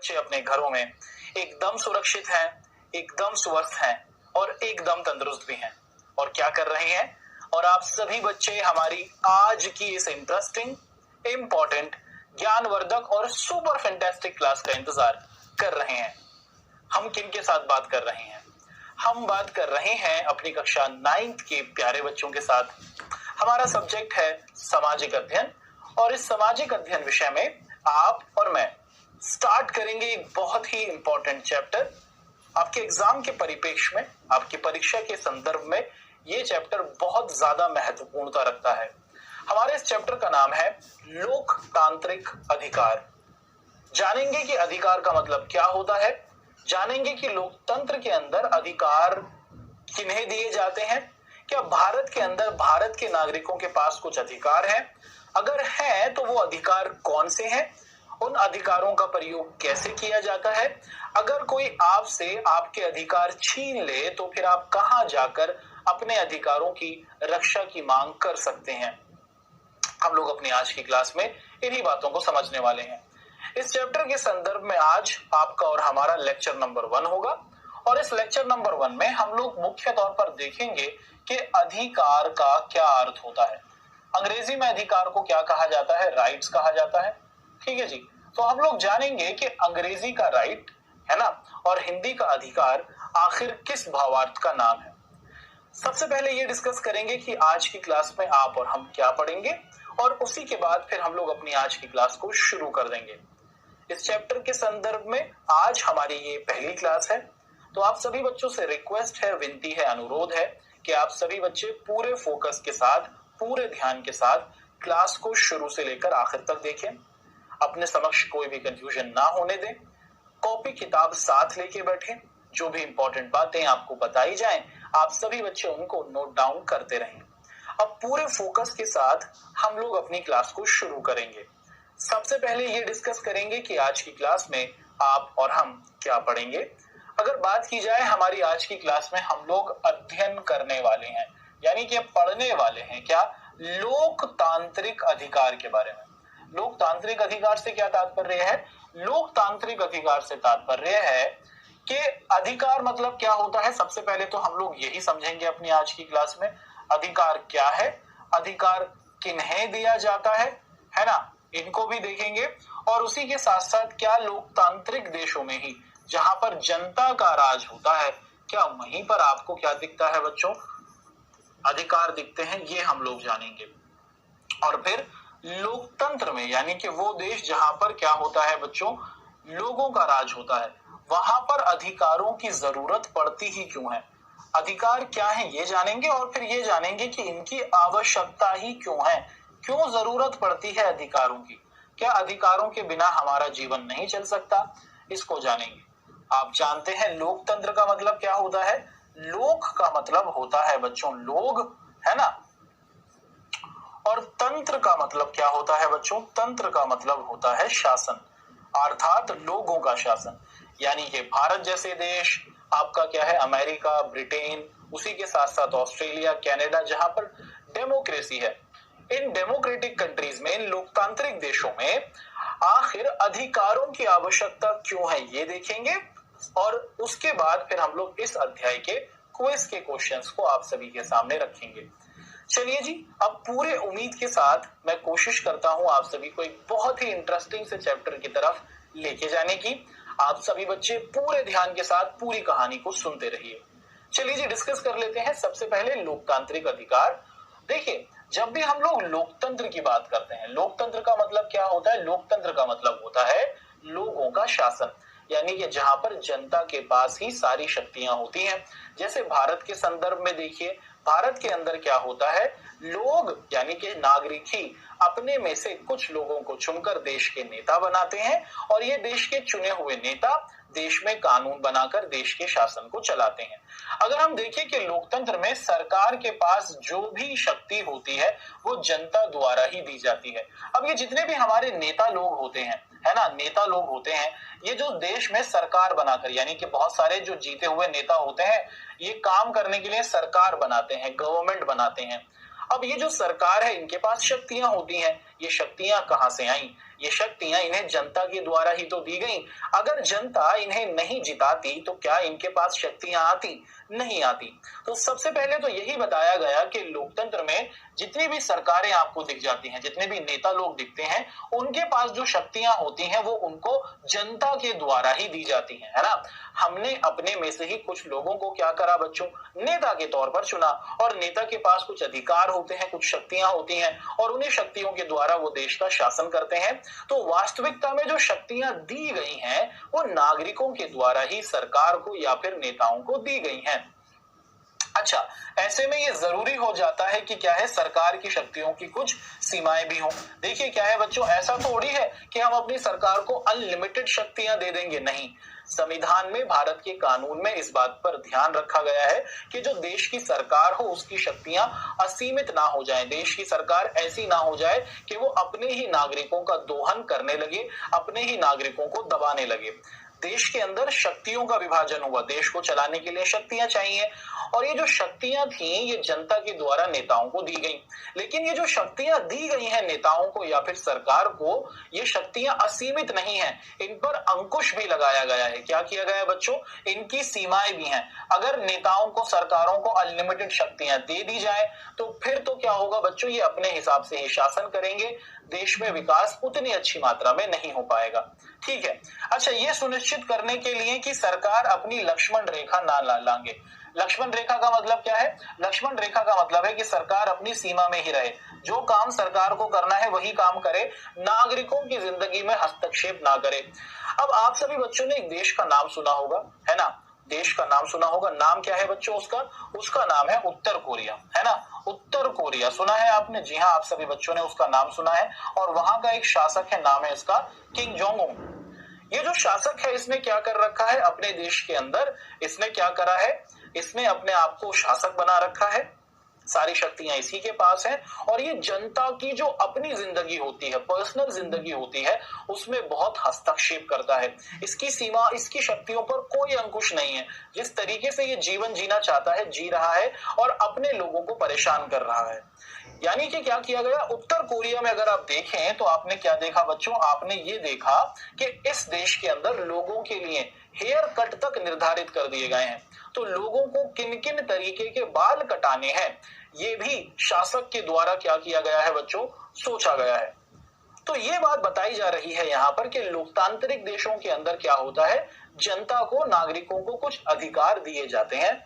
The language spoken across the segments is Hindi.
बच्चे अपने घरों में एकदम सुरक्षित हैं, एकदम स्वस्थ हैं और एकदम तंदुरुस्त भी हैं और क्या कर रहे हैं। और आप सभी बच्चे हमारी आज की इस इंटरेस्टिंग, इंपॉर्टेंट, ज्ञानवर्धक और सुपर फैंटास्टिक क्लास का इंतजार कर रहे हैं। हम किन के साथ बात कर रहे हैं? हम बात कर रहे हैं अपनी कक्षा 9th के प्यारे बच्चों के साथ। हमारा सब्जेक्ट है सामाजिक अध्ययन और इस सामाजिक अध्ययन विषय में आप और मैं स्टार्ट करेंगे एक बहुत ही इंपॉर्टेंट चैप्टर। आपके एग्जाम के परिप्रेक्ष्य में, आपकी परीक्षा के संदर्भ में ये चैप्टर बहुत ज्यादा महत्वपूर्णता रखता है। हमारे इस चैप्टर का नाम है लोकतांत्रिक अधिकार। जानेंगे कि अधिकार का मतलब क्या होता है, जानेंगे कि लोकतंत्र के अंदर अधिकार किन्हें दिए जाते हैं, क्या भारत के अंदर भारत के नागरिकों के पास कुछ अधिकार है, अगर है तो वो अधिकार कौन से हैं, उन अधिकारों का प्रयोग कैसे किया जाता है, अगर कोई आपसे आपके अधिकार छीन ले तो फिर आप कहां जाकर अपने अधिकारों की रक्षा की मांग कर सकते हैं। हम लोग अपनी आज की क्लास में इन्हीं बातों को समझने वाले हैं। इस चैप्टर के संदर्भ में आज आपका और हमारा लेक्चर नंबर 1 होगा और इस लेक्चर नंबर 1 में हम लोग मुख्य तौर पर देखेंगे कि अधिकार का क्या अर्थ होता है। अंग्रेजी में अधिकार को क्या कहा जाता है? राइट्स कहा जाता है। ठीक है जी, तो हम लोग जानेंगे कि अंग्रेजी का राइट है ना और हिंदी का अधिकार आखिर किस भावार्थ का नाम है। सबसे पहले ये डिस्कस करेंगे कि आज की क्लास में आप और हम क्या पढ़ेंगे और उसी के बाद फिर हम लोग अपनी आज की क्लास को शुरू कर देंगे। इस चैप्टर के संदर्भ में आज हमारी ये पहली क्लास है, तो आप सभी बच्चों से रिक्वेस्ट है, विनती है, अनुरोध है कि आप सभी बच्चे पूरे फोकस के साथ, पूरे ध्यान के साथ क्लास को शुरू से लेकर आखिर तक देखें। अपने समक्ष कोई भी कंफ्यूजन ना होने दें। कॉपी किताब साथ लेके बैठें। जो भी इंपॉर्टेंट बातें आपको बताई जाएं, आप सभी बच्चे उनको नोट डाउन करते रहें। अब पूरे फोकस के साथ हम लोग अपनी क्लास को शुरू करेंगे। सबसे पहले ये डिस्कस करेंगे कि आज की क्लास में आप और हम क्या पढ़ेंगे। अगर बात की जाए हमारी आज की क्लास में हम लोग अध्ययन करने वाले हैं, यानी कि पढ़ने वाले हैं क्या? लोकतांत्रिक अधिकार के बारे में। लोकतांत्रिक अधिकार से क्या तात्पर्य है? लोकतांत्रिक अधिकार से तात्पर्य है कि अधिकार मतलब क्या होता है। सबसे पहले तो हम लोग यही समझेंगे अपनी आज की क्लास में, अधिकार क्या है, अधिकार किन्हें दिया जाता है ना, इनको भी देखेंगे। और उसी के साथ साथ क्या लोकतांत्रिक देशों में ही जहां पर जनता का राज होता है, क्या वहीं पर आपको क्या दिखता है बच्चों? अधिकार दिखते हैं, ये हम लोग जानेंगे। और फिर लोकतंत्र में, यानी कि वो देश जहां पर क्या होता है बच्चों, लोगों का राज होता है, वहां पर अधिकारों की जरूरत पड़ती ही क्यों है, अधिकार क्या है ये जानेंगे। और फिर ये जानेंगे कि इनकी आवश्यकता ही क्यों है, क्यों जरूरत पड़ती है अधिकारों की, क्या अधिकारों के बिना हमारा जीवन नहीं चल सकता, इसको जानेंगे। आप जानते हैं लोकतंत्र का मतलब क्या होता है? लोक का मतलब होता है बच्चों लोग, है ना, और तंत्र का मतलब क्या होता है बच्चों? तंत्र का मतलब होता है शासन, अर्थात लोगों का शासन। यानी कि भारत जैसे देश, आपका क्या है अमेरिका, ब्रिटेन, उसी के साथ साथ ऑस्ट्रेलिया, कनाडा, जहां पर डेमोक्रेसी है, इन डेमोक्रेटिक कंट्रीज में, इन लोकतांत्रिक देशों में आखिर अधिकारों की आवश्यकता क्यों है ये देखेंगे। और उसके बाद फिर हम लोग इस अध्याय के क्विज के क्वेश्चंस को आप सभी के सामने रखेंगे। चलिए जी, अब पूरे उम्मीद के साथ मैं कोशिश करता हूं आप सभी को एक बहुत ही इंटरेस्टिंग से चैप्टर की तरफ लेके जाने की। आप सभी बच्चे पूरे ध्यान के साथ पूरी कहानी को सुनते रहिए। चलिए जी, डिस्कस कर लेते हैं। सबसे पहले लोकतांत्रिक अधिकार। देखिए, जब भी हम लोग लोकतंत्र की बात करते हैं, लोकतंत्र का मतलब क्या होता है? लोकतंत्र का मतलब होता है लोगों का शासन, यानी कि जहां पर जनता के पास ही सारी शक्तियां होती हैं। जैसे भारत के संदर्भ में देखिए, भारत के अंदर क्या होता है, लोग यानी कि नागरिक ही अपने में से कुछ लोगों को चुनकर देश के नेता बनाते हैं और ये देश के चुने हुए नेता देश में कानून बनाकर देश के शासन को चलाते हैं। अगर हम देखें कि लोकतंत्र में सरकार के पास जो भी शक्ति होती है वो जनता द्वारा ही दी जाती है। अब ये जितने भी हमारे नेता लोग होते हैं, है ना, नेता लोग होते हैं, ये जो देश में सरकार बनाकर, यानी कि बहुत सारे जो जीते हुए नेता होते हैं, ये काम करने के लिए सरकार बनाते हैं, गवर्नमेंट बनाते हैं। अब ये जो सरकार है, इनके पास शक्तियां होती हैं। ये शक्तियां कहां से आई? ये शक्तियां इन्हें जनता के द्वारा ही तो दी गई। अगर जनता इन्हें नहीं जिताती तो क्या इनके पास शक्तियां आती? नहीं आती। तो सबसे पहले तो यही बताया गया कि लोकतंत्र में जितनी भी सरकारें आपको दिख जाती हैं, जितने भी नेता लोग दिखते हैं, उनके पास जो शक्तियां होती हैं वो उनको जनता के द्वारा ही दी जाती हैं, है ना। हमने अपने में से ही कुछ लोगों को क्या करा बच्चों, नेता के तौर पर चुना, और नेता के पास कुछ अधिकार होते हैं, कुछ शक्तियां होती हैं, और उन्हीं शक्तियों के द्वारा वो देश का शासन करते हैं। तो वास्तविकता में जो शक्तियां दी गई हैं वो नागरिकों के द्वारा ही सरकार को या फिर नेताओं को दी गई हैं। अच्छा, ऐसे में ये जरूरी हो जाता है कि क्या है, सरकार की शक्तियों की कुछ सीमाएं भी हों। देखिए क्या है बच्चों, ऐसा थोड़ी है कि हम अपनी सरकार को अनलिमिटेड शक्तियां दे देंगे, नहीं। संविधान में, भारत के कानून में इस बात पर ध्यान रखा गया है कि जो देश की सरकार हो उसकी शक्तियां असीमित ना हो जाएं। देश की सरकार ऐसी ना हो जाए कि वो अपने ही नागरिकों का दोहन करने लगे, अपने ही नागरिकों को दबाने लगे। देश के अंदर शक्तियों का विभाजन हुआ, देश को चलाने के लिए शक्तियां चाहिए, और ये जो शक्तियां थी ये जनता के द्वारा नेताओं को दी गई। लेकिन ये जो शक्तियां दी गई हैं नेताओं को या फिर सरकार को, ये शक्तियां असीमित नहीं हैं, इन पर अंकुश भी लगाया गया है। क्या किया गया है बच्चों, इनकी सीमाएं भी हैं। अगर नेताओं को, सरकारों को अनलिमिटेड शक्तियां दे दी जाए तो फिर तो क्या होगा बच्चों, ये अपने हिसाब से ही शासन करेंगे, देश में विकास उतनी अच्छी मात्रा में नहीं हो पाएगा। ठीक है। अच्छा, ये सुनिश्चित करने के लिए कि सरकार अपनी लक्ष्मण रेखा ना लांघे। लक्ष्मण रेखा का मतलब क्या है? लक्ष्मण रेखा का मतलब है कि सरकार अपनी सीमा में ही रहे, जो काम सरकार को करना है वही काम करे, नागरिकों की जिंदगी में हस्तक्षेप ना करे। अब आप सभी बच्चों ने एक देश का नाम सुना होगा, है ना, देश का नाम सुना होगा। नाम क्या है बच्चों उसका? उसका नाम है उत्तर कोरिया, है ना। उत्तर कोरिया सुना है आपने? जी हाँ, आप सभी बच्चों ने उसका नाम सुना है, और वहां का एक शासक है, नाम है इसका किम जोंग उन। ये जो शासक है इसने क्या कर रखा है अपने देश के अंदर, इसने क्या करा है, इसने अपने आप को शासक बना रखा है, सारी शक्तियां इसी के पास हैं, और ये जनता की जो अपनी जिंदगी होती है, पर्सनल जिंदगी होती है, उसमें बहुत हस्तक्षेप करता है। इसकी सीमा, इसकी शक्तियों पर कोई अंकुश नहीं है। जिस तरीके से ये जीवन जीना चाहता है जी रहा है, और अपने लोगों को परेशान कर रहा है। यानी कि क्या किया गया उत्तर कोरिया में, अगर आप देखें तो आपने क्या देखा बच्चों, आपने ये देखा कि इस देश के अंदर लोगों के लिए हेयर कट तक निर्धारित कर दिए गए हैं। तो लोगों को किन किन तरीके के बाल कटाने हैं ये भी शासक के द्वारा क्या किया गया है बच्चों, सोचा गया है। तो ये बात बताई जा रही है यहाँ पर कि लोकतांत्रिक देशों के अंदर क्या होता है, जनता को, नागरिकों को कुछ अधिकार दिए जाते हैं,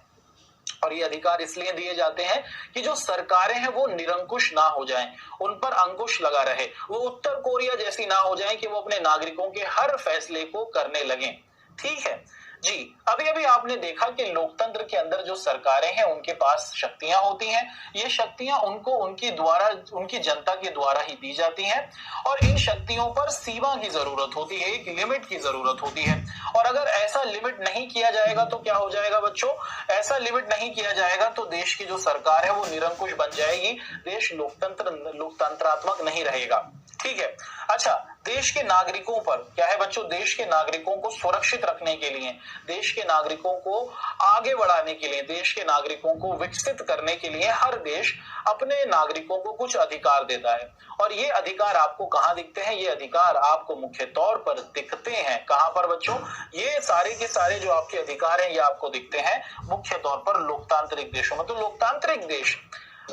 और ये अधिकार इसलिए दिए जाते हैं कि जो सरकारें हैं वो निरंकुश ना हो जाएं, उन पर अंकुश लगा रहे, वो उत्तर कोरिया जैसी ना हो जाएं कि वो अपने नागरिकों के हर फैसले को करने लगें। ठीक है जी। अभी अभी आपने देखा कि लोकतंत्र के अंदर जो सरकारें हैं उनके पास शक्तियां होती हैं, ये शक्तियां उनको उनकी द्वारा, उनकी जनता के द्वारा ही दी जाती हैं, और इन शक्तियों पर सीमा की जरूरत होती है, एक लिमिट की जरूरत होती है। और अगर ऐसा लिमिट नहीं किया जाएगा तो क्या हो जाएगा बच्चों, ऐसा लिमिट नहीं किया जाएगा तो देश की जो सरकार है वो निरंकुश बन जाएगी, देश लोकतंत्रात्मक नहीं रहेगा। ठीक है। अच्छा, देश के नागरिकों पर क्या है बच्चों, देश के नागरिकों को सुरक्षित रखने के लिए, देश के नागरिकों को आगे बढ़ाने के लिए, देश के नागरिकों को विकसित करने के लिए हर देश अपने नागरिकों को कुछ अधिकार देता है। और ये अधिकार आपको कहाँ दिखते हैं? ये अधिकार आपको मुख्य तौर पर दिखते हैं कहाँ पर बच्चों? ये सारे के सारे जो आपके अधिकार हैं ये आपको दिखते हैं मुख्य तौर पर लोकतांत्रिक देशों में। तो लोकतांत्रिक देश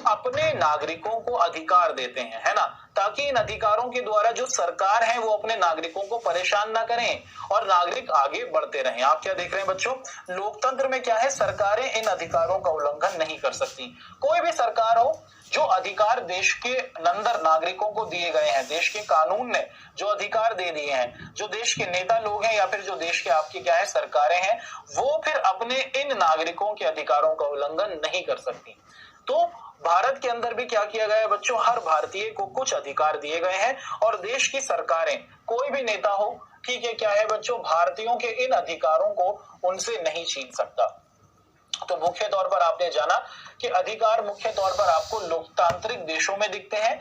अपने नागरिकों को अधिकार देते हैं, है ना, ताकि इन अधिकारों के द्वारा जो सरकार है वो अपने नागरिकों को परेशान ना करें और नागरिक आगे बढ़ते रहें। आप क्या देख रहे हैं बच्चों, लोकतंत्र में क्या है, सरकारें इन अधिकारों का उल्लंघन नहीं कर सकती। कोई भी सरकार हो, जो अधिकार देश के अंदर नागरिकों को दिए गए हैं, देश के कानून ने जो अधिकार दे दिए हैं, जो देश के नेता लोग हैं या फिर जो देश के आपकी क्या है सरकारें हैं, वो फिर अपने इन नागरिकों के अधिकारों का उल्लंघन नहीं कर सकती। तो भारत के अंदर भी क्या किया गया है बच्चों, हर भारतीय को कुछ अधिकार दिए गए हैं, और देश की सरकारें, कोई भी नेता हो, ठीक है, क्या है बच्चों, भारतीयों के इन अधिकारों को उनसे नहीं छीन सकता। तो मुख्य तौर पर आपने जाना कि अधिकार मुख्य तौर पर आपको लोकतांत्रिक देशों में दिखते हैं।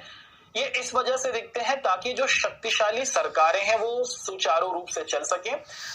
ये इस वजह से दिखते हैं ताकि जो शक्तिशाली सरकारें हैं वो सुचारू रूप से चल सके,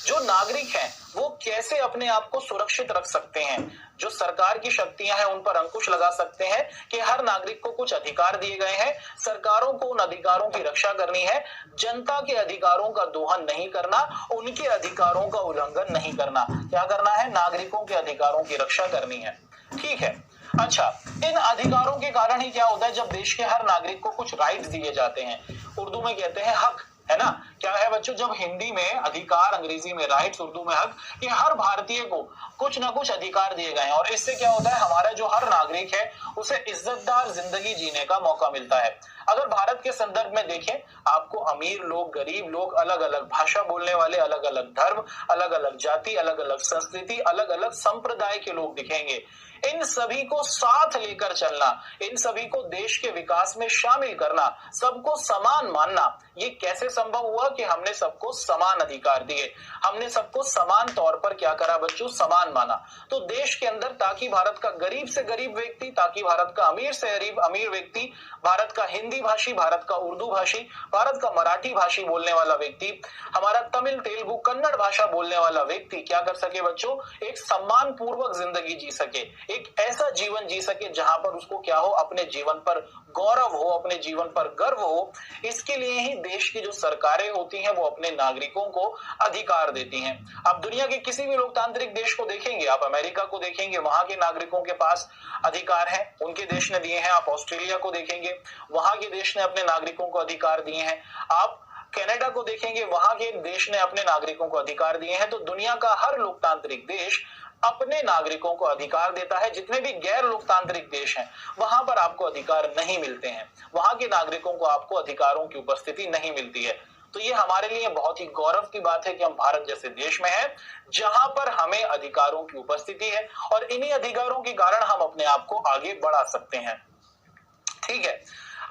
जो नागरिक हैं वो कैसे अपने आप को सुरक्षित रख सकते हैं, जो सरकार की शक्तियां हैं उन पर अंकुश लगा सकते हैं कि हर नागरिक को कुछ अधिकार दिए गए हैं, सरकारों को उन अधिकारों की रक्षा करनी है, जनता के अधिकारों का दोहन नहीं करना, उनके अधिकारों का उल्लंघन नहीं करना। क्या करना है? नागरिकों के अधिकारों की रक्षा करनी है। ठीक है। अच्छा, इन अधिकारों के कारण ही क्या होता है, जब देश के हर नागरिक को कुछ राइट्स दिए जाते हैं, उर्दू में कहते हैं हक, है ना? क्या है बच्चों? जब हिंदी में अधिकार, अंग्रेजी में राइट्स, उर्दू में हक, ये हर भारतीय को कुछ ना कुछ अधिकार दिए गए हैं और इससे क्या होता है, हमारा जो हर नागरिक है उसे इज्जतदार जिंदगी जीने का मौका मिलता है। अगर भारत के संदर्भ में देखें, आपको अमीर लोग, गरीब लोग, अलग अलग भाषा बोलने वाले, अलग अलग धर्म, अलग अलग जाति, अलग अलग संस्कृति, अलग अलग संप्रदाय के लोग दिखेंगे। इन सभी को साथ लेकर चलना, इन सभी को देश के विकास में शामिल करना, सबको समान मानना, ये कैसे संभव हुआ कि हमने सबको समान अधिकार दिए, हमने सबको समान तौर पर क्या करा बच्चों? समान माना। तो देश के अंदर ताकि भारत का गरीब से गरीब व्यक्ति, ताकि भारत का अमीर से अमीर व्यक्ति, भारत का हिंदी भाषी, भारत का उर्दू भाषी, भारत का मराठी भाषी बोलने वाला व्यक्ति, हमारा तमिल, तेलुगु, कन्नड़ भाषा बोलने वाला व्यक्ति क्या कर सके बच्चों? एक सम्मान पूर्वक जिंदगी जी सके, एक ऐसा जीवन जी सके जहां पर उसको क्या हो? अपने जीवन पर गौरव हो, अपने जीवन पर गर्व हो। इसके लिए ही देश की जो सरकारें होती हैं वो अपने नागरिकों को अधिकार देती हैं। आप दुनिया के किसी भी लोकतांत्रिक देश को देखेंगे, आप अमेरिका को देखेंगे, वहां के नागरिकों के पास अधिकार है, उनके देश ने दिए हैं। आप ऑस्ट्रेलिया को देखेंगे, वहां के देश ने अपने नागरिकों को अधिकार दिए हैं। आप कनाडा को देखेंगे, वहां के देश ने अपने नागरिकों को अधिकार दिए हैं। तो दुनिया का हर लोकतांत्रिक देश अपने नागरिकों को अधिकार देता है। जितने भी गैर लोकतांत्रिक देश हैं वहां पर आपको अधिकार नहीं मिलते हैं, वहां के नागरिकों को आपको अधिकारों की उपस्थिति नहीं मिलती है। तो ये हमारे लिए बहुत ही गौरव की बात है कि हम भारत जैसे देश में हैं जहां पर हमें अधिकारों की उपस्थिति है और इन्हीं अधिकारों के कारण हम अपने आप को आगे बढ़ा सकते हैं। ठीक है।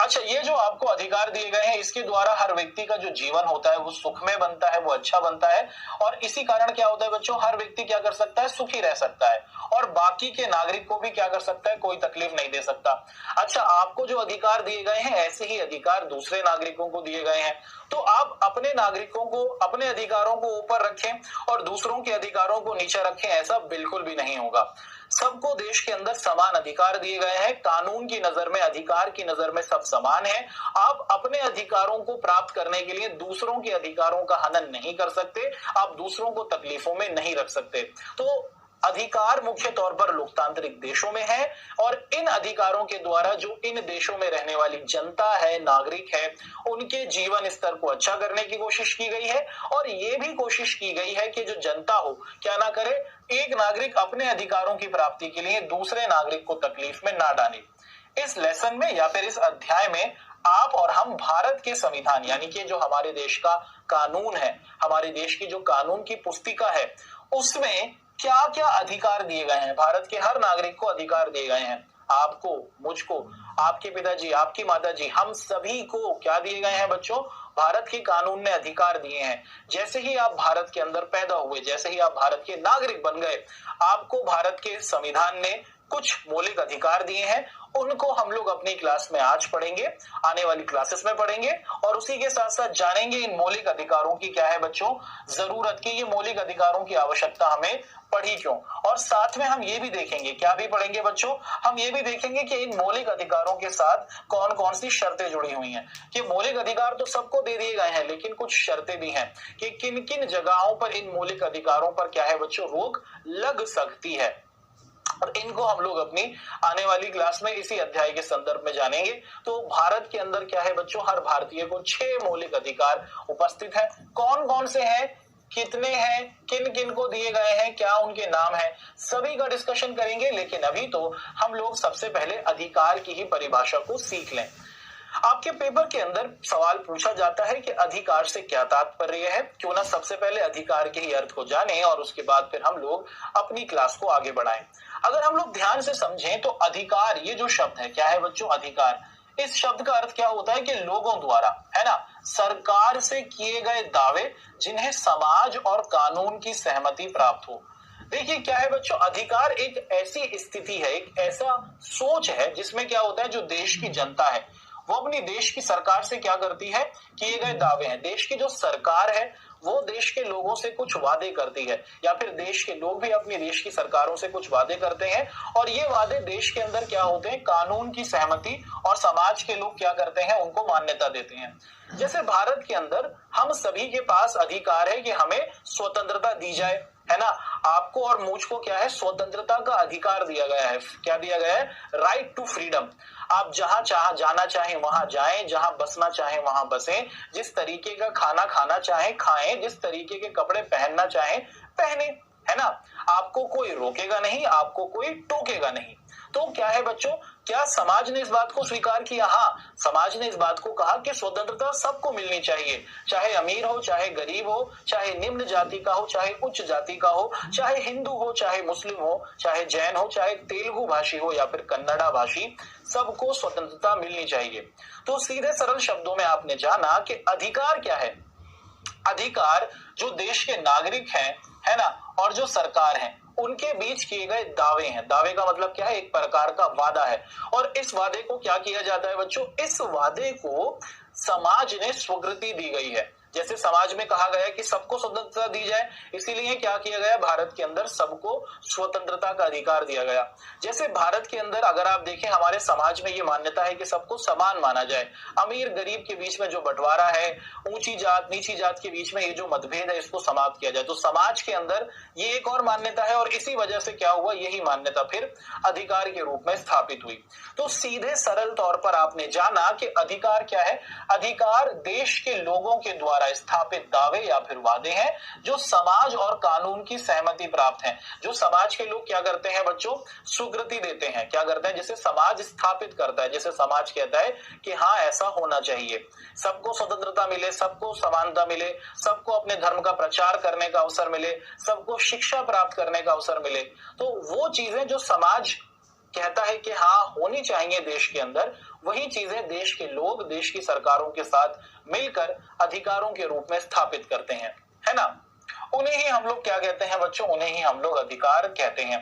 अच्छा, ये जो आपको अधिकार दिए गए हैं इसके द्वारा हर व्यक्ति का जो जीवन होता है वो सुखमय बनता है, वो अच्छा बनता है और इसी कारण क्या होता है बच्चों? हर व्यक्ति क्या कर सकता है? सुखी रह सकता है और बाकी के नागरिक को भी क्या कर सकता है? कोई तकलीफ नहीं दे सकता। अच्छा, आपको जो अधिकार दिए गए हैं ऐसे ही अधिकार दूसरे नागरिकों को दिए गए हैं, तो आप अपने नागरिकों को, अपने अधिकारों को ऊपर रखें और दूसरों के अधिकारों को नीचे रखें, ऐसा बिल्कुल भी नहीं होगा। सबको देश के अंदर समान अधिकार दिए गए हैं। कानून की नजर में, अधिकार की नजर में सब समान है। आप अपने अधिकारों को प्राप्त करने के लिए दूसरों के अधिकारों का हनन नहीं कर सकते, आप दूसरों को तकलीफों में नहीं रख सकते। तो अधिकार मुख्य तौर पर लोकतांत्रिक देशों में है और इन अधिकारों के द्वारा जो इन देशों में रहने वाली जनता है, नागरिक है, उनके जीवन स्तर को अच्छा करने की कोशिश की गई है और ये भी कोशिश की गई है कि जो जनता हो क्या ना करे, एक नागरिक अपने अधिकारों की प्राप्ति के लिए दूसरे नागरिक को तकलीफ में ना डाले। इस लेसन में या फिर इस अध्याय में आप और हम भारत के संविधान यानी कि जो हमारे देश का कानून है, हमारे देश की जो कानून की पुस्तिका है, उसमें क्या क्या अधिकार दिए गए हैं, भारत के हर नागरिक को अधिकार दिए गए हैं। आपको, मुझको, आपके पिताजी, आपकी माताजी, हम सभी को क्या दिए गए हैं बच्चों? भारत के कानून ने अधिकार दिए हैं। जैसे ही आप भारत के अंदर पैदा हुए, जैसे ही आप भारत के नागरिक बन गए, आपको भारत के संविधान ने कुछ मौलिक अधिकार दिए हैं। उनको हम लोग अपनी क्लास में आज पढ़ेंगे, आने वाली क्लासेस में पढ़ेंगे और उसी के साथ साथ जानेंगे इन मौलिक अधिकारों की क्या है बच्चों जरूरत, की ये मौलिक अधिकारों की आवश्यकता हमें पढ़ी क्यों। और साथ में हम ये भी देखेंगे, क्या भी पढ़ेंगे बच्चों? हम ये भी देखेंगे कि इन मौलिक अधिकारों के साथ कौन कौन सी शर्तें जुड़ी हुई हैं। कि मौलिक अधिकार तो सबको दे दिए गए हैं, लेकिन कुछ शर्तें भी हैं कि किन किन जगहों पर इन मौलिक अधिकारों पर क्या है बच्चों रोक लग सकती है। और इनको हम लोग अपनी आने वाली क्लास में इसी अध्याय के संदर्भ में जानेंगे। तो भारत के अंदर क्या है बच्चों, हर भारतीय को 6 मौलिक अधिकार उपस्थित है। कौन कौन से हैं, कितने हैं, किन किन को दिए गए हैं, क्या उनके नाम है, सभी का डिस्कशन करेंगे। लेकिन अभी तो हम लोग सबसे पहले अधिकार की ही परिभाषा को सीख लें। आपके पेपर के अंदर सवाल पूछा जाता है कि अधिकार से क्या तात्पर्य है। क्यों ना सबसे पहले अधिकार के ही अर्थ को जानें और उसके बाद फिर हम लोग अपनी क्लास को आगे बढ़ाएं। अगर हम लोग ध्यान से समझें तो अधिकार, ये जो शब्द है क्या है बच्चों? अधिकार। इस शब्द का अर्थ क्या होता है कि लोगों द्वारा, है ना, सरकार से किए गए दावे जिन्हें समाज और कानून की सहमति प्राप्त हो। देखिए क्या है बच्चों, अधिकार एक ऐसी स्थिति है, एक ऐसा सोच है जिसमें क्या होता है, जो देश की जनता है वो अपनी देश की सरकार से क्या करती है, किए गए दावे हैं। देश की जो सरकार है वो देश के लोगों से कुछ वादे करती है, या फिर देश के लोग भी अपनी देश की सरकारों से कुछ वादे करते हैं, और ये वादे देश के अंदर क्या होते हैं, कानून की सहमति और समाज के लोग क्या करते हैं, उनको मान्यता देते हैं। जैसे भारत के अंदर हम सभी के पास अधिकार है कि हमें स्वतंत्रता दी जाए, है ना। आपको और मुझको क्या है, स्वतंत्रता का अधिकार दिया गया है। क्या दिया गया है, राइट टू फ्रीडम। आप जहां जाना चाहें वहां जाएं, जहां बसना चाहें वहां बसें, जिस तरीके का खाना खाना चाहें खाएं, जिस तरीके के कपड़े पहनना चाहें पहने, है ना। आपको कोई रोकेगा नहीं, आपको कोई टोकेगा नहीं। तो क्या है बच्चों, क्या समाज ने इस बात को स्वीकार किया? हाँ, समाज ने इस बात को कहा कि स्वतंत्रता सबको मिलनी चाहिए, चाहे अमीर हो, चाहे गरीब हो, चाहे निम्न जाति का हो, चाहे उच्च जाति का हो, चाहे हिंदू हो, चाहे मुस्लिम हो, चाहे जैन हो, चाहे तेलुगु भाषी हो या फिर कन्नड़ा भाषी, सबको स्वतंत्रता मिलनी चाहिए। तो सीधे सरल शब्दों में आपने जाना कि अधिकार क्या है। अधिकार जो देश के नागरिक हैं, है ना, और जो सरकार है, उनके बीच किए गए दावे हैं। दावे का मतलब क्या है, एक प्रकार का वादा है। और इस वादे को क्या किया जाता है बच्चों, इस वादे को समाज ने स्वीकृति दी गई है। जैसे समाज में कहा गया कि सबको स्वतंत्रता दी जाए, इसीलिए क्या किया गया, भारत के अंदर सबको स्वतंत्रता का अधिकार दिया गया। जैसे भारत के अंदर अगर आप देखें, हमारे समाज में ये मान्यता है कि सबको समान माना जाए। अमीर गरीब के बीच में जो बंटवारा है, ऊंची जात नीची जात के बीच में ये जो मतभेद है, इसको समाप्त किया जाए। तो समाज के अंदर ये एक और मान्यता है, और इसी वजह से क्या हुआ, यही मान्यता फिर अधिकार के रूप में स्थापित हुई। तो सीधे सरल तौर पर आपने जाना कि अधिकार क्या है। अधिकार देश के लोगों के द्वारा स्थापित दावे या फिर वादे हैं, जो समाज और कानून की सहमति प्राप्त हैं। जो समाज के लोग क्या करते हैं बच्चों, स्वीकृति देते हैं। क्या करते हैं, जैसे समाज स्थापित करता है, जैसे समाज कहता है कि हाँ ऐसा होना चाहिए, सबको स्वतंत्रता मिले, सबको समानता मिले, सबको अपने धर्म का प्रचार करने का अवसर मिले, सबको शिक्षा प्राप्त करने का अवसर मिले। तो वो चीजें जो समाज कहता है कि हाँ होनी चाहिए देश के अंदर, वही चीजें देश के लोग देश की सरकारों के साथ मिलकर अधिकारों के रूप में स्थापित करते हैं, है ना। उन्हें ही हम लोग क्या कहते हैं बच्चों, उन्हें ही हम लोग अधिकार कहते हैं।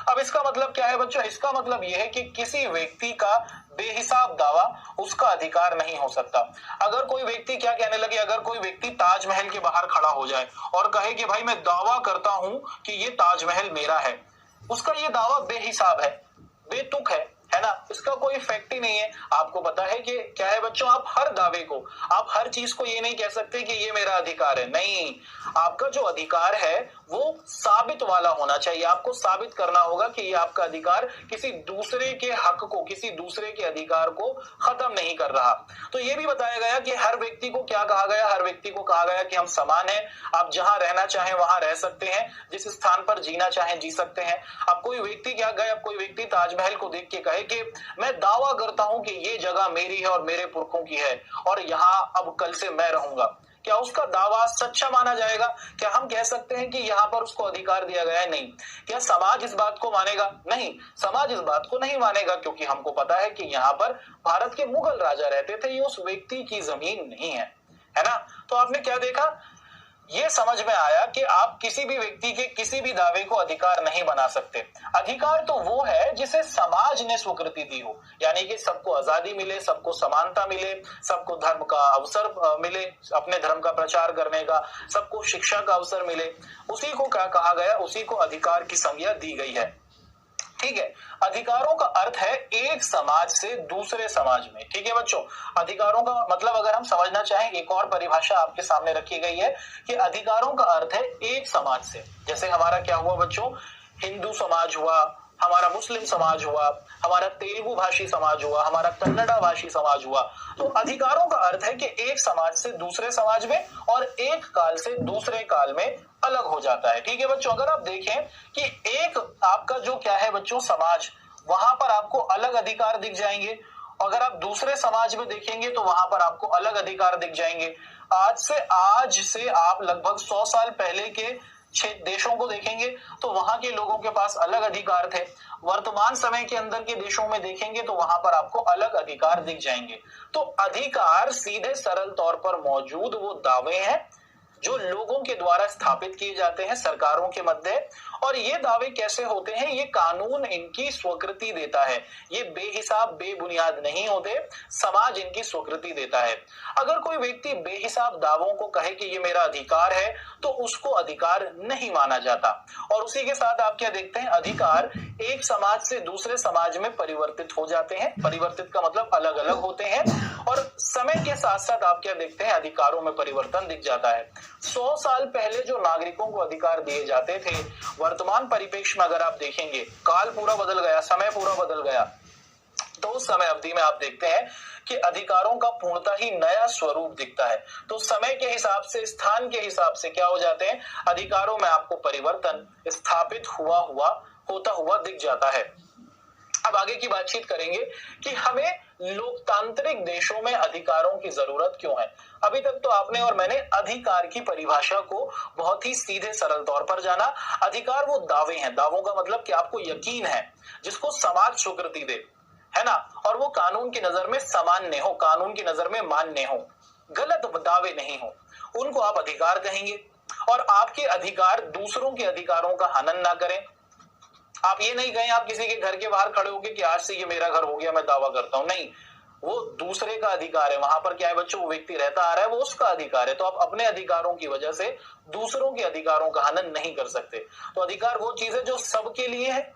अब इसका मतलब क्या है बच्चों, इसका मतलब यह है कि किसी व्यक्ति का बेहिसाब दावा उसका अधिकार नहीं हो सकता। अगर कोई व्यक्ति क्या कहने लगे, अगर कोई व्यक्ति ताजमहल के बाहर खड़ा हो जाए और कहे कि भाई मैं दावा करता हूं कि ये ताजमहल मेरा है, उसका ये दावा बेहिसाब है, बेतुक है ना, इसका कोई इफेक्ट ही नहीं है। आपको पता है कि क्या है बच्चों, आप हर दावे को, आप हर चीज को ये नहीं कह सकते कि ये मेरा अधिकार है। नहीं, आपका जो अधिकार है वो साबित वाला होना चाहिए। आपको साबित करना होगा कि ये आपका अधिकार किसी दूसरे के हक को, किसी दूसरे के अधिकार को खत्म नहीं कर रहा। तो ये भी बताया गया कि हर व्यक्ति को क्या कहा गया, हर व्यक्ति को कहा गया कि हम समान हैं, आप जहां रहना चाहें वहां रह सकते हैं, जिस स्थान पर जीना चाहें जी सकते हैं। अब कोई व्यक्ति क्या गए, अब कोई व्यक्ति ताजमहल को देख के कहे कि मैं दावा करता हूं कि ये जगह मेरी है और मेरे पुरखों की है और यहां अब कल से मैं रहूंगा, क्या उसका दावा सच्चा माना जाएगा? क्या हम कह सकते हैं कि यहाँ पर उसको अधिकार दिया गया है? नहीं। क्या समाज इस बात को मानेगा? नहीं, समाज इस बात को नहीं मानेगा, क्योंकि हमको पता है कि यहाँ पर भारत के मुगल राजा रहते थे, ये उस व्यक्ति की जमीन नहीं है ना। तो आपने क्या देखा, ये समझ में आया कि आप किसी भी व्यक्ति के किसी भी दावे को अधिकार नहीं बना सकते। अधिकार तो वो है जिसे समाज ने स्वीकृति दी हो, यानी कि सबको आजादी मिले, सबको समानता मिले, सबको धर्म का अवसर मिले, अपने धर्म का प्रचार करने का, सबको शिक्षा का अवसर मिले, उसी को क्या कहा गया, उसी को अधिकार की संज्ञा दी गई है। ठीक है, अधिकारों का अर्थ है एक समाज से दूसरे समाज में। ठीक है बच्चों, अधिकारों का मतलब अगर हम समझना चाहें, एक और परिभाषा आपके सामने रखी गई है कि अधिकारों का अर्थ है एक समाज से। जैसे हमारा क्या हुआ बच्चों, हिंदू समाज हुआ, हमारा मुस्लिम समाज हुआ, हमारा तेलुगु भाषी समाज हुआ, हमारा कन्नड़ा भाषी समाज हुआ। तो अधिकारों का अर्थ है कि एक समाज से दूसरे समाज में और एक काल से दूसरे काल में अलग हो जाता है। ठीक है बच्चों, अगर आप देखें कि एक आपका जो क्या है बच्चों समाज, वहां पर आपको अलग अधिकार दिख जाएंगे, अगर आप दूसरे समाज में देखेंगे तो वहां पर आपको अलग अधिकार दिख जाएंगे। आज से आप लगभग 100 साल पहले के 6 देशों को देखेंगे तो वहां के लोगों के पास अलग अधिकार थे। वर्तमान समय के अंदर के देशों में देखेंगे तो वहां पर आपको अलग अधिकार दिख जाएंगे। तो अधिकार सीधे सरल तौर पर मौजूद वो दावे हैं जो लोगों के द्वारा स्थापित किए जाते हैं सरकारों के मध्य। और ये दावे कैसे होते हैं, ये कानून इनकी स्वीकृति देता है, ये बेहिसाब बेबुनियाद नहीं होते, समाज इनकी स्वीकृति देता है। अगर कोई व्यक्ति बेहिसाब दावों को कहे कि ये मेरा अधिकार है तो उसको अधिकार नहीं माना जाता। और उसी के साथ आप क्या देखते हैं, अधिकार एक समाज से दूसरे समाज में परिवर्तित हो जाते हैं। परिवर्तित का मतलब अलग अलग होते हैं, और समय के साथ साथ आप क्या देखते हैं, अधिकारों में परिवर्तन दिख जाता है। 100 साल पहले जो नागरिकों को अधिकार दिए जाते थे, वर्तमान परिप्रेक्ष्य में अगर आप देखेंगे, काल पूरा बदल गया, समय पूरा बदल गया। तो उस समय अवधि में आप देखते हैं कि अधिकारों का पूर्णतः ही नया स्वरूप दिखता है। तो समय के हिसाब से, स्थान के हिसाब से क्या हो जाते हैं, अधिकारों में आपको परिवर्तन स्थापित होता हुआ दिख जाता है। अब आगे की बातचीत करेंगे कि हमें लोकतांत्रिक देशों में अधिकारों की जरूरत क्यों है। अभी तक तो आपने और मैंने अधिकार की परिभाषा को बहुत ही सीधे सरल तौर पर जाना। अधिकार वो दावे हैं, दावों का मतलब कि आपको यकीन है, जिसको समाज स्वीकृति दे, है ना, और वो कानून की नजर में सामान्य हो, कानून की नजर में मान्य हो, गलत दावे नहीं हो, उनको आप अधिकार कहेंगे। और आपके अधिकार दूसरों के अधिकारों का हनन ना करें। आप ये नहीं कहें, आप किसी के घर के बाहर खड़े होकर कि आज से ये मेरा घर हो गया, मैं दावा करता हूं, नहीं, वो दूसरे का अधिकार है। वहां पर क्या है बच्चों, वो व्यक्ति रहता आ रहा है, वो उसका अधिकार है। तो आप अपने अधिकारों की वजह से दूसरों के अधिकारों का हनन नहीं कर सकते। तो अधिकार वो चीज है जो सबके लिए है,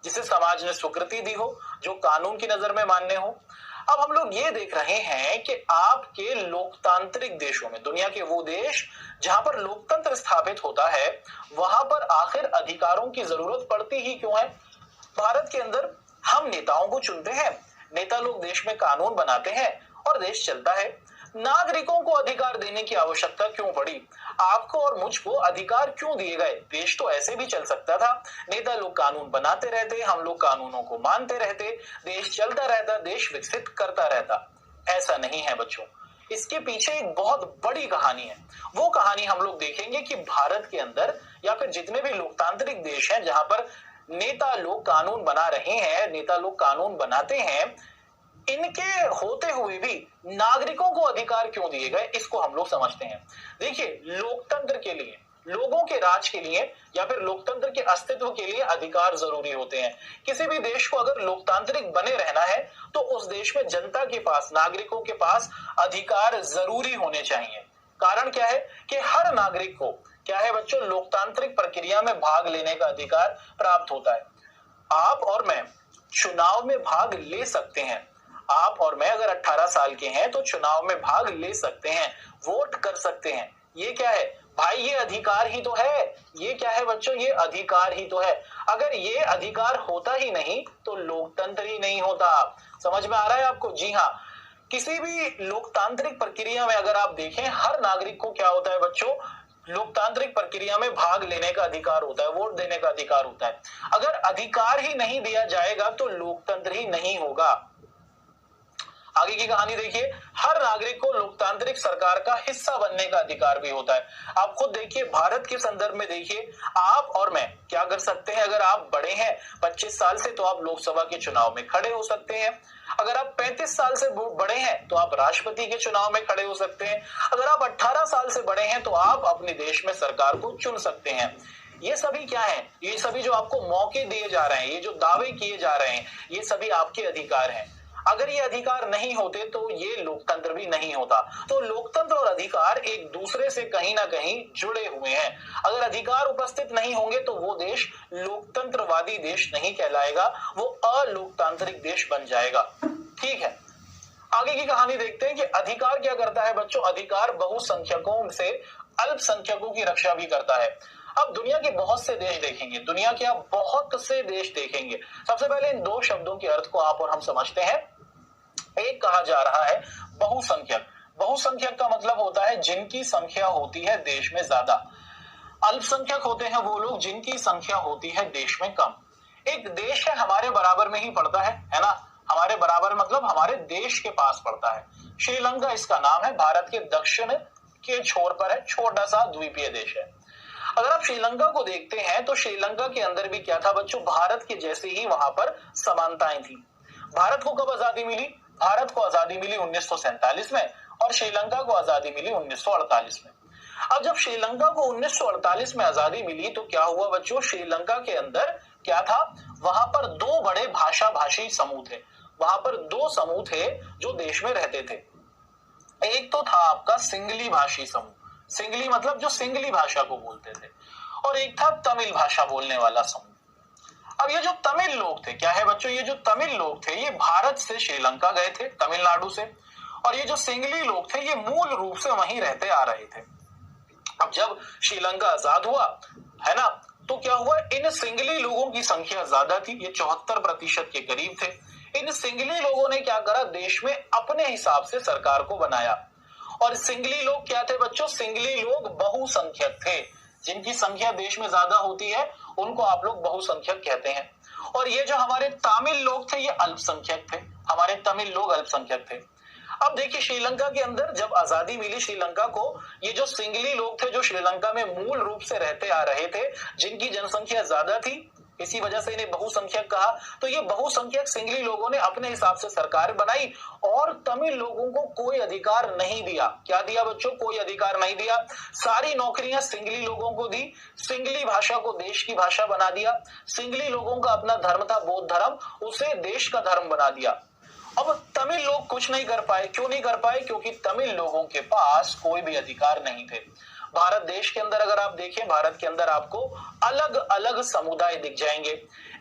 जिसे समाज ने स्वीकृति दी हो, जो कानून की नजर में मान्य हो। अब हम लोग ये देख रहे हैं कि आपके लोकतांत्रिक देशों में, दुनिया के वो देश जहां पर लोकतंत्र स्थापित होता है, वहां पर आखिर अधिकारों की जरूरत पड़ती ही क्यों है। भारत के अंदर हम नेताओं को चुनते हैं, नेता लोग देश में कानून बनाते हैं और देश चलता है। नागरिकों को अधिकार देने की आवश्यकता क्यों पड़ी, आपको और मुझको अधिकार क्यों दिए गए। देश तो ऐसे भी चल सकता था, नेता लोग कानून बनाते रहते, हम लोग कानूनों को मानते रहते, देश चलता रहता, देश विकसित करता रहता। ऐसा नहीं है बच्चों, इसके पीछे एक बहुत बड़ी कहानी है। वो कहानी हम लोग देखेंगे कि भारत के अंदर या फिर जितने भी लोकतांत्रिक देश हैं जहां पर नेता लोग कानून बना रहे हैं, नेता लोग कानून बनाते हैं, इनके होते हुए भी नागरिकों को अधिकार क्यों दिए गए, इसको हम लोग समझते हैं। देखिए, लोकतंत्र के लिए, लोगों के राज के लिए या फिर लोकतंत्र के अस्तित्व के लिए अधिकार जरूरी होते हैं। किसी भी देश को अगर लोकतांत्रिक बने रहना है तो उस देश में जनता के पास, नागरिकों के पास अधिकार जरूरी होने चाहिए। कारण क्या है कि हर नागरिक को क्या है बच्चों, लोकतांत्रिक प्रक्रिया में भाग लेने का अधिकार प्राप्त होता है। आप और मैं चुनाव में भाग ले सकते हैं। आप और मैं अगर 18 साल के हैं तो चुनाव में भाग ले सकते हैं, वोट कर सकते हैं। ये क्या है भाई, ये अधिकार ही तो है। ये क्या है बच्चों, ये अधिकार ही तो है। अगर ये अधिकार होता ही नहीं तो लोकतंत्र ही नहीं होता। समझ में आ रहा है आपको? जी हाँ, किसी भी लोकतांत्रिक प्रक्रिया में अगर आप देखें, हर नागरिक को क्या होता है बच्चों, लोकतांत्रिक प्रक्रिया में भाग लेने का अधिकार होता है, वोट देने का अधिकार होता है। अगर अधिकार ही नहीं दिया जाएगा तो लोकतंत्र ही नहीं होगा। आगे की कहानी देखिए, हर नागरिक को लोकतांत्रिक सरकार का हिस्सा बनने का अधिकार भी होता है। आप खुद देखिए, भारत के संदर्भ में देखिए, आप और मैं क्या कर सकते हैं। अगर आप बड़े हैं 25 साल से तो आप लोकसभा के चुनाव में खड़े हो सकते हैं। अगर आप 35 साल से बड़े हैं तो आप राष्ट्रपति के चुनाव में खड़े हो सकते हैं। अगर आप 18 साल से बड़े हैं तो आप अपने देश में सरकार को चुन सकते हैं। ये सभी क्या है, ये सभी जो आपको मौके दिए जा रहे हैं, ये जो दावे किए जा रहे हैं, ये सभी आपके अधिकार हैं। अगर ये अधिकार नहीं होते तो ये लोकतंत्र भी नहीं होता। तो लोकतंत्र और अधिकार एक दूसरे से कहीं ना कहीं जुड़े हुए हैं। अगर अधिकार उपस्थित नहीं होंगे तो वो देश लोकतंत्रवादी देश नहीं कहलाएगा, वो अलोकतांत्रिक देश बन जाएगा। ठीक है, आगे की कहानी देखते हैं कि अधिकार क्या करता है बच्चों। अधिकार बहुसंख्यकों से अल्पसंख्यकों की रक्षा भी करता है। अब दुनिया के बहुत से देश देखेंगे, दुनिया के आप बहुत से देश देखेंगे। सबसे पहले इन दो शब्दों के अर्थ को आप और हम समझते हैं। एक कहा जा रहा है बहुसंख्यक। बहुसंख्यक का मतलब होता है जिनकी संख्या होती है देश में ज्यादा। अल्पसंख्यक होते हैं वो लोग जिनकी संख्या होती है देश में कम। एक देश है हमारे बराबर में ही पड़ता है ना, हमारे बराबर मतलब हमारे देश के पास पड़ता है। श्रीलंका इसका नाम है, भारत के दक्षिण के छोर पर है, छोटा सा द्वीपीय देश है। अगर आप श्रीलंका को देखते हैं तो श्रीलंका के अंदर भी क्या था बच्चों, भारत के जैसे ही वहां पर समानताएं थी। भारत को कब आजादी मिली? भारत को आजादी मिली 1947 में और श्रीलंका को आजादी मिली 1948 में। अब जब श्रीलंका को 1948 में आजादी मिली तो क्या हुआ बच्चों, श्रीलंका के अंदर क्या था, वहां पर दो बड़े भाषा भाषी समूह थे। वहां पर दो समूह थे जो देश में रहते थे। एक तो था आपका सिंगली भाषी समूह, सिंगली मतलब जो सिंगली भाषा को बोलते थे, और एक था तमिल भाषा बोलने वाला समूह। अब ये जो तमिल लोग थे, क्या है बच्चों, ये जो तमिल लोग थे ये भारत से श्रीलंका गए थे, तमिलनाडु से, और ये जो सिंगली लोग थे ये मूल रूप से वहीं रहते आ रहे थे। अब जब श्रीलंका आजाद हुआ है ना, तो क्या हुआ, इन सिंगली लोगों की संख्या ज्यादा थी, ये 74% के करीब थे। इन सिंगली लोगों ने क्या करा, देश में अपने हिसाब से सरकार को बनाया। और सिंगली लोग क्या थे बच्चों, सिंगली लोग बहुसंख्यक थे। जिनकी संख्या देश में ज्यादा होती है उनको आप लोग बहुसंख्यक कहते हैं। और ये जो हमारे तमिल लोग थे ये अल्पसंख्यक थे, हमारे तमिल लोग अल्पसंख्यक थे। अब देखिए श्रीलंका के अंदर जब आजादी मिली श्रीलंका को, ये जो सिंगली लोग थे जो श्रीलंका में मूल रूप से रहते आ रहे थे, जिनकी जनसंख्या ज्यादा थी, इसी वजह से इन्हें बहुसंख्यक कहा। तो ये बहुसंख्यक सिंगली लोगों ने अपने हिसाब से सरकार बनाई और तमिल लोगों को कोई अधिकार नहीं दिया। क्या दिया बच्चों, कोई अधिकार नहीं दिया। सारी नौकरियां सिंगली लोगों को दी, सिंगली भाषा को देश की भाषा बना दिया, सिंगली लोगों का अपना धर्म था बौद्ध धर्म, उसे देश का धर्म बना दिया। अब तमिल लोग कुछ नहीं कर पाए, क्यों नहीं कर पाए, क्योंकि तमिल लोगों के पास कोई भी अधिकार नहीं थे। भारत देश के अंदर अगर आप देखें, भारत के अंदर आपको अलग अलग समुदाय दिख जाएंगे।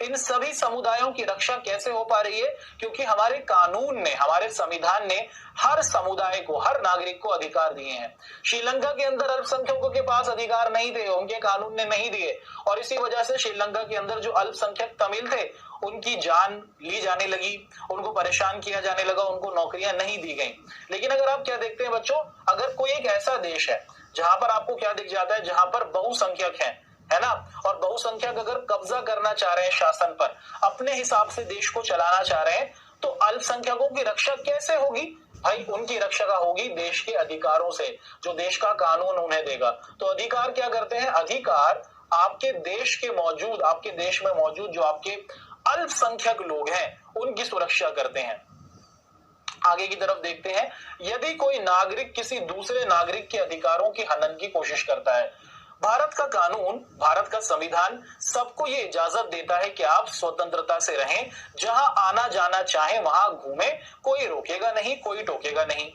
इन सभी समुदायों की रक्षा कैसे हो पा रही है, क्योंकि हमारे कानून ने, हमारे संविधान ने हर समुदाय को, हर नागरिक को अधिकार दिए हैं। श्रीलंका के अंदर अल्पसंख्यकों के पास अधिकार नहीं थे, उनके कानून ने नहीं दिए, और इसी वजह से श्रीलंका के अंदर जो अल्पसंख्यक तमिल थे उनकी जान ली जाने लगी, उनको परेशान किया जाने लगा, उनको नौकरियां नहीं दी गई। लेकिन अगर आप क्या देखते हैं बच्चों, अगर कोई एक ऐसा देश है जहां पर आपको क्या दिख जाता है, जहां पर बहुसंख्यक है ना, और बहुसंख्यक अगर कब्जा करना चाह रहे हैं शासन पर, अपने हिसाब से देश को चलाना चाह रहे हैं, तो अल्पसंख्यकों की रक्षा कैसे होगी भाई, उनकी रक्षा होगी देश के अधिकारों से, जो देश का कानून उन्हें देगा। तो अधिकार क्या करते हैं, अधिकार आपके देश के मौजूद, आपके देश में मौजूद जो आपके अल्पसंख्यक लोग हैं उनकी सुरक्षा करते हैं। आगे की तरफ देखते हैं, यदि कोई नागरिक किसी दूसरे नागरिक के अधिकारों की हनन की कोशिश करता है, भारत का कानून, भारत का संविधान सबको ये इजाजत देता है कि आप स्वतंत्रता से रहें, जहां आना जाना चाहे वहां घूमें, कोई रोकेगा नहीं, कोई टोकेगा नहीं।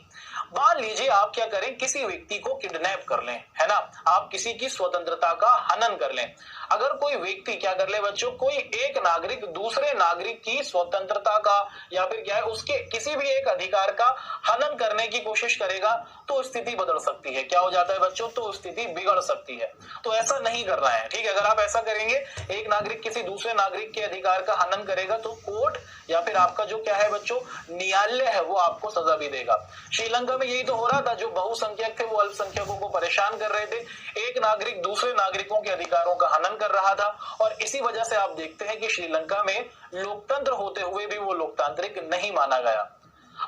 मान लीजिए आप क्या करें, किसी व्यक्ति को किडनैप कर लें, है ना, आप किसी की स्वतंत्रता का हनन कर लें। अगर कोई व्यक्ति क्या कर ले बच्चों, कोई एक नागरिक दूसरे नागरिक की स्वतंत्रता का या फिर क्या है उसके किसी भी एक अधिकार का हनन करने की कोशिश करेगा, तो स्थिति बदल सकती है। क्या हो जाता है बच्चों, तो स्थिति बिगड़ सकती है। तो ऐसा नहीं करना है, ठीक है। अगर आप ऐसा करेंगे, एक नागरिक किसी दूसरे नागरिक के अधिकार का हनन करेगा, तो कोर्ट या फिर आपका जो क्या है बच्चों, न्यायालय है, वो आपको सजा भी देगा। श्रीलंका में यही तो हो रहा था, जो बहुसंख्यक थे वो अल्पसंख्यकों को परेशान कर रहे थे, एक नागरिक दूसरे नागरिकों के अधिकारों का हनन कर रहा था, और इसी वजह से आप देखते हैं कि श्रीलंका में लोकतंत्र होते हुए भी वो लोकतांत्रिक नहीं माना गया।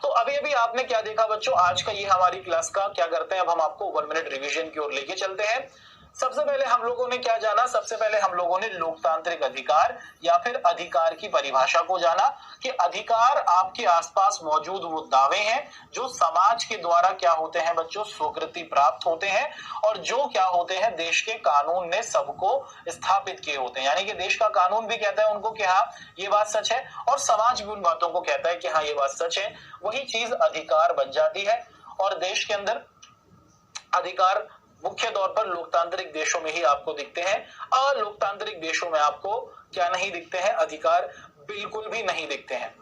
तो अभी अभी आपने क्या देखा बच्चों, आज का ये हमारी क्लास का क्या करते हैं, अब हम आपको 1 मिनट रिवीजन की ओर लेके चलते हैं। सबसे पहले हम लोगों ने क्या जाना, सबसे पहले हम लोगों ने लोकतांत्रिक अधिकार या फिर अधिकार की परिभाषा को जाना, कि अधिकार आपके आसपास मौजूद वो दावे हैं जो समाज के द्वारा क्या होते हैं बच्चों, स्वीकृति प्राप्त होते हैं, और जो क्या होते हैं देश के कानून ने सबको स्थापित किए होते हैं। यानी कि देश का कानून भी कहता है उनको कि हाँ ये बात सच है, और समाज भी उन बातों को कहता है कि हाँ ये बात सच है, वही चीज अधिकार बन जाती है। और देश के अंदर अधिकार मुख्य तौर पर लोकतांत्रिक देशों में ही आपको दिखते हैं, अलोकतांत्रिक देशों में आपको क्या नहीं दिखते हैं, अधिकार बिल्कुल भी नहीं दिखते हैं।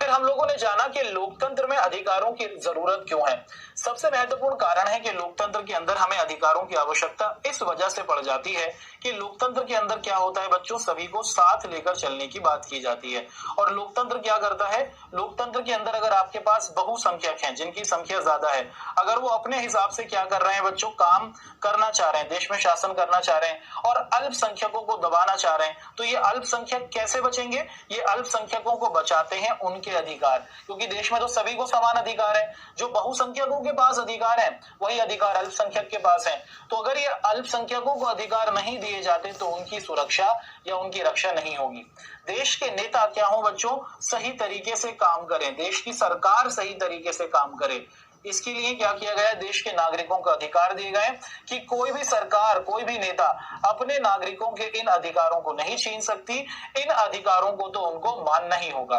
फिर हम लोगों ने जाना कि लोकतंत्र में अधिकारों की जरूरत क्यों है। सबसे महत्वपूर्ण कारण है कि लोकतंत्र के अंदर हमें अधिकारों की आवश्यकता इस वजह से पड़ जाती है कि लोकतंत्र के अंदर क्या होता है बच्चों, सभी को साथ लेकर चलने की बात की जाती है। और लोकतंत्र क्या करता है, लोकतंत्र के अंदर अगर आपके पास बहुसंख्यक हैं जिनकी संख्या ज्यादा है, अगर वो अपने हिसाब से क्या कर रहे हैं बच्चों, काम करना चाह रहे हैं, देश में शासन करना चाह रहे हैं और अल्पसंख्यकों को दबाना चाह रहे हैं, तो ये अल्पसंख्यक कैसे बचेंगे, ये अल्पसंख्यकों को बचाते हैं उनके अधिकार, क्योंकि देश में तो सभी को समान अधिकार है। जो बहुसंख्यकों के पास अधिकार है वही अधिकार अल्पसंख्यक के पास है। तो अगर ये अल्पसंख्यकों को अधिकार नहीं दिए जाते तो उनकी सुरक्षा या उनकी रक्षा नहीं होगी। देश के नेता क्या हो बच्चों, सही तरीके से काम करें, देश की सरकार सही तरीके से काम करे, इसके लिए क्या किया गया, देश के नागरिकों को अधिकार दिए गए कि कोई भी सरकार, कोई भी नेता अपने नागरिकों के इन अधिकारों को नहीं छीन सकती, इन अधिकारों को तो उनको मानना ही होगा।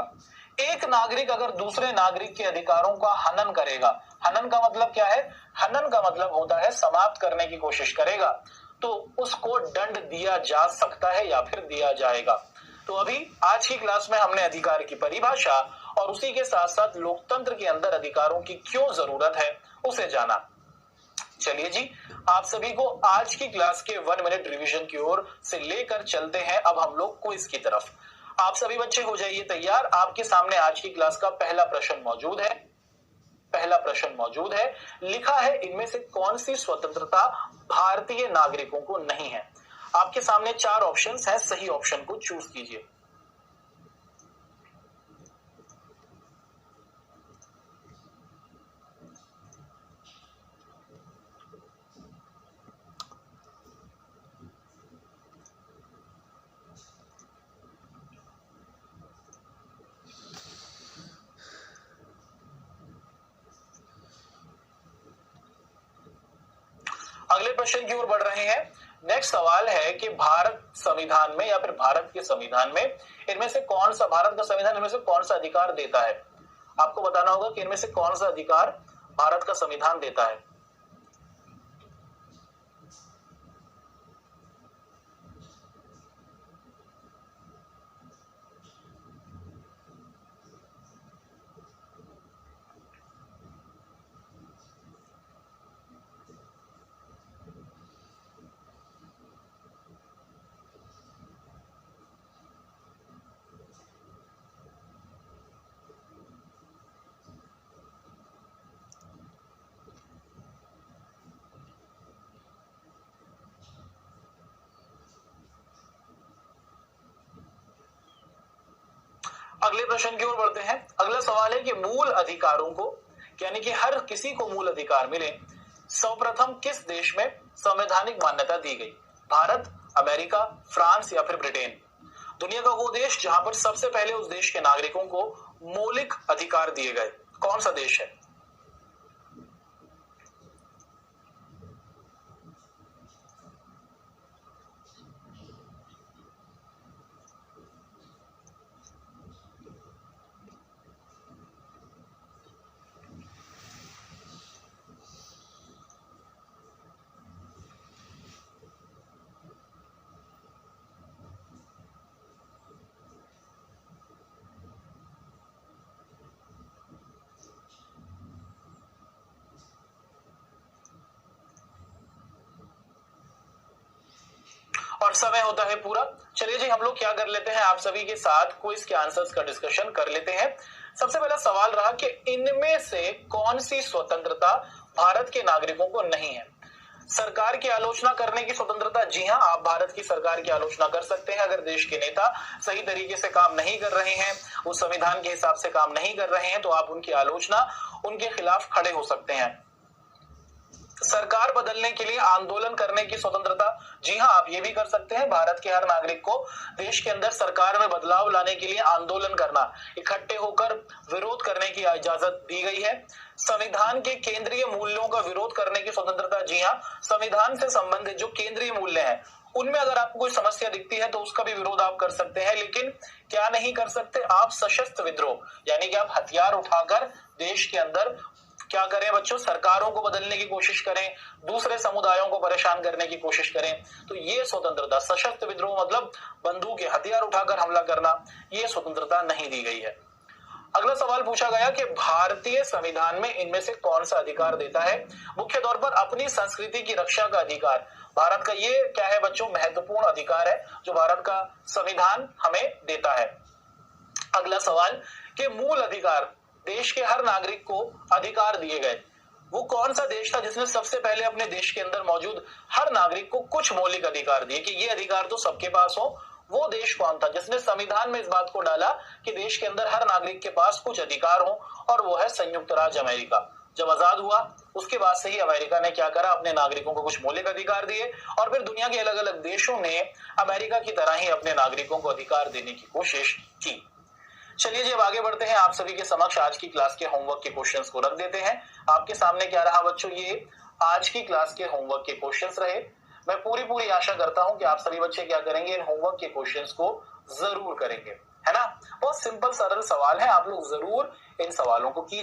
एक नागरिक अगर दूसरे नागरिक के अधिकारों का हनन करेगा, हनन का मतलब क्या है, हनन का मतलब होता है समाप्त करने की कोशिश करेगा, तो उसको दंड दिया जा सकता है या फिर दिया जाएगा। तो अभी आज की क्लास में हमने अधिकार की परिभाषा और उसी के साथ साथ लोकतंत्र के अंदर अधिकारों की क्यों जरूरत है उसे जाना। चलिए जी, आप सभी को आज की क्लास के 1 मिनट रिवीजन की ओर से लेकर चलते हैं अब हम लोग क्विज की तरफ। आप सभी बच्चे हो जाइए तैयार। आपके सामने आज की क्लास का पहला प्रश्न मौजूद है। पहला प्रश्न मौजूद है, लिखा है इनमें से कौन सी स्वतंत्रता भारतीय नागरिकों को नहीं है। आपके सामने 4 ऑप्शंस हैं, सही ऑप्शन को चूज कीजिए। अगले प्रश्न की ओर बढ़ रहे हैं। नेक्स्ट सवाल है कि भारत संविधान में या फिर भारत के संविधान में इनमें से कौन सा, भारत का संविधान इनमें से कौन सा अधिकार देता है। आपको बताना होगा कि इनमें से कौन सा अधिकार भारत का संविधान देता है। अगले प्रश्न की ओर बढ़ते हैं। अगला सवाल है कि मूल अधिकारों को, यानी कि हर किसी को मूल अधिकार मिले, सर्वप्रथम किस देश में संवैधानिक मान्यता दी गई। भारत, अमेरिका, फ्रांस या फिर ब्रिटेन। दुनिया का वो देश जहां पर सबसे पहले उस देश के नागरिकों को मौलिक अधिकार दिए गए, कौन सा देश है। और समय होता है पूरा। चलिए जी, हम लोग क्या कर लेते हैं, आप सभी के साथ क्विज के आंसर्स का डिस्कशन कर लेते हैं। सबसे पहला सवाल रहा कि इनमें से कौन सी स्वतंत्रता भारत के नागरिकों को नहीं है। सरकार की आलोचना करने की स्वतंत्रता, जी हां, आप भारत की सरकार की आलोचना कर सकते हैं। अगर देश के नेता सही तरीके से काम नहीं कर रहे हैं, उस संविधान के हिसाब से काम नहीं कर रहे हैं, तो आप उनकी आलोचना, उनके खिलाफ खड़े हो सकते हैं। सरकार बदलने के लिए आंदोलन करने की स्वतंत्रता, जी हां, आप ये भी कर सकते हैं। भारत के हर नागरिक को देश के अंदर सरकार में बदलाव लाने के लिए आंदोलन करना, इकट्ठे होकर विरोध करने की इजाजत दी गई है। संविधान के केंद्रीय मूल्यों का विरोध करने की स्वतंत्रता, जी हां, संविधान से संबंधित जो केंद्रीय मूल्य हैं उनमें अगर आपको कोई समस्या दिखती है तो उसका भी विरोध आप कर सकते हैं। लेकिन क्या नहीं कर सकते, आप सशस्त्र विद्रोह, यानी कि आप हथियार उठाकर देश के अंदर क्या करें बच्चों, सरकारों को बदलने की कोशिश करें, दूसरे समुदायों को परेशान करने की कोशिश करें। तो ये स्वतंत्रता, सशस्त्र विद्रोह मतलब बंदूक के हथियार उठाकर हमला करना, ये स्वतंत्रता नहीं दी गई है। अगला सवाल पूछा गया कि भारतीय संविधान में इनमें से कौन सा अधिकार देता है। मुख्य तौर पर अपनी संस्कृति की रक्षा का अधिकार, भारत का ये क्या है बच्चों, महत्वपूर्ण अधिकार है जो भारत का संविधान हमें देता है। अगला सवाल कि मूल अधिकार, देश के हर नागरिक को अधिकार दिए गए, वो कौन सा देश था जिसने सबसे पहले अपने देश के अंदर मौजूद हर नागरिक को कुछ मौलिक अधिकार दिए कि ये अधिकार तो सबके पास हो। वो देश कौन था जिसने संविधान में इस बात को डाला कि देश के अंदर हर नागरिक के पास कुछ अधिकार हो, और वो है संयुक्त राज्य अमेरिका। जब आजाद हुआ उसके बाद से ही अमेरिका ने क्या करा, अपने नागरिकों को कुछ मौलिक अधिकार दिए, और फिर दुनिया के अलग अलग देशों ने अमेरिका की तरह ही अपने नागरिकों को अधिकार देने की कोशिश की। चलिए जी अब आगे बढ़ते हैं, आप सभी के समक्ष आज की क्लास के होमवर्क के क्वेश्चंस को रख देते हैं। आपके सामने क्या रहा बच्चों, ये आज की क्लास के होमवर्क के क्वेश्चंस रहे। मैं पूरी आशा करता हूं कि आप सभी बच्चे क्या करेंगे, इन होमवर्क के क्वेश्चंस को जरूर करेंगे, है ना। बहुत सिंपल सरल सवाल है, आप लोग जरूर इन सवालों को कीजिए।